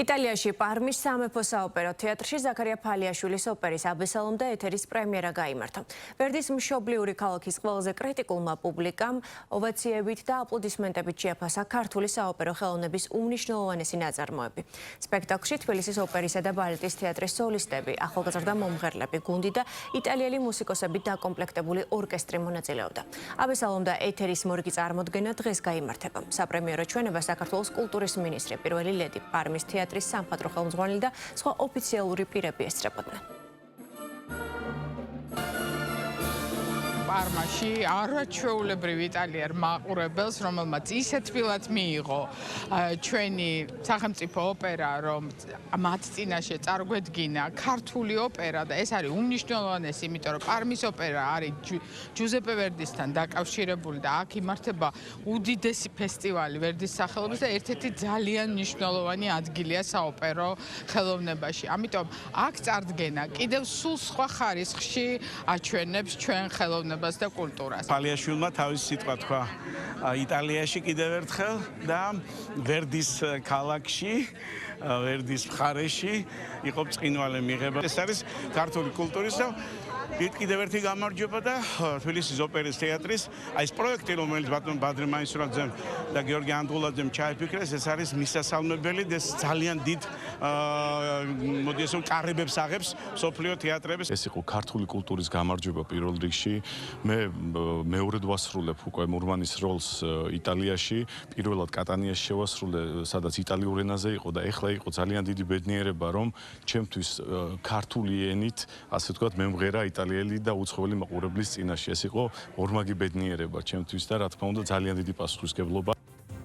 იტალიაში პარმის სამეფო საოპერო თეატრში ზაქარია ფალიაშვილის ოპერის აბესალომ და ეთერის პრემიერა გაიმართა. ვერდის მშობლიური ქალაქის ყველაზე კრიტიკულმა პუბლიკამ ოვაციებით და აპლოდისმენტებით შეაფასა ქართული საოპერო ხელოვნების უმნიშვნელოვანესი ნაწარმოები. სპექტაკლში თბილისის ოპერისა და ბალეტის თეატრის სოლისტები, ახალგაზრდა მომღერლები, გუნდი და იტალიელი მუსიკოსებით დაკომპლექტებული ორკესტრი მონაწილეობდა. აბესალომ და ეთერის მორგი წარმოდგენა დღეს გაიმართება. საპრემიერო ჩვენება საქართველოს კულტურის მინისტრი პირველი ლედი პარმის თეატრის სამხატვრო ხელმძღვანელი და სხვა ოფიციალური პირები ესწრებოდნენ. პარმაში არაჩვეულებრივ იტალიელ მაყურებელს, რომელმაც ისეთ თბილად მიიღო ჩვენი სახელმწიფო ოპერა, რომ მათ წინაშე წარგვედგინა ქართული ოპერა და ეს არის უმნიშვნელოვანესი, იმიტომ რომ პარმის ოპერა არის ჯუზეპე ვერდისთან დაკავშირებული და აქ იმართება უდიდესი ფესტივალი ვერდის სახელობის და ერთ-ერთი ძალიან მნიშვნელოვანი ადგილია საოპერო ხელოვნებაში. ამიტომ აქ წარდგენა კიდევ სულ სხვა ხარისხში აჩვენებს ჩვენ ხელოვნებას და კულტურას. ფალიაშვილმა თავისი სიტყვა თქვა იტალიაში კიდევ ერთხელ და ვერდის ქალაქში, ვერდის მხარეში იყო ბრწყინვალე მიღება. ეს არის ქართული კულტურის და კიდევ ერთი გამარჯვება და თბილისის ოპერის თეატრის აი ეს პროექტი, რომელიც ბატონ ბადრე მაისურაძემ და გიორგი ანდღულაძემ ჩაიფიქრეს, ეს არის მისასალმებელი და ძალიან დიდ მოდი ასე კარებებს აღებს სოფლიო თეატრების. ეს იყო ქართული კულტურის გამარჯვება პირველ რიგში. მე მეორედ ვასრულებ უკვე მურმანის როლს იტალიაში, პირველად კატანიაში შევასრულე, სადაც იტალიურ ენაზე იყო და ეხლა იყო ძალიან დიდი ბედნიერება, რომ ჩემთვის ქართული ენით, ასე ვთქვათ, მემღერა იტალიელი და უცხოელი მაყურებლის წინაშე. ეს იყო ორმაგი ბედნიერება ჩემთვის და რა თქმა უნდა ძალიან დიდი პასუხისმგებლობა.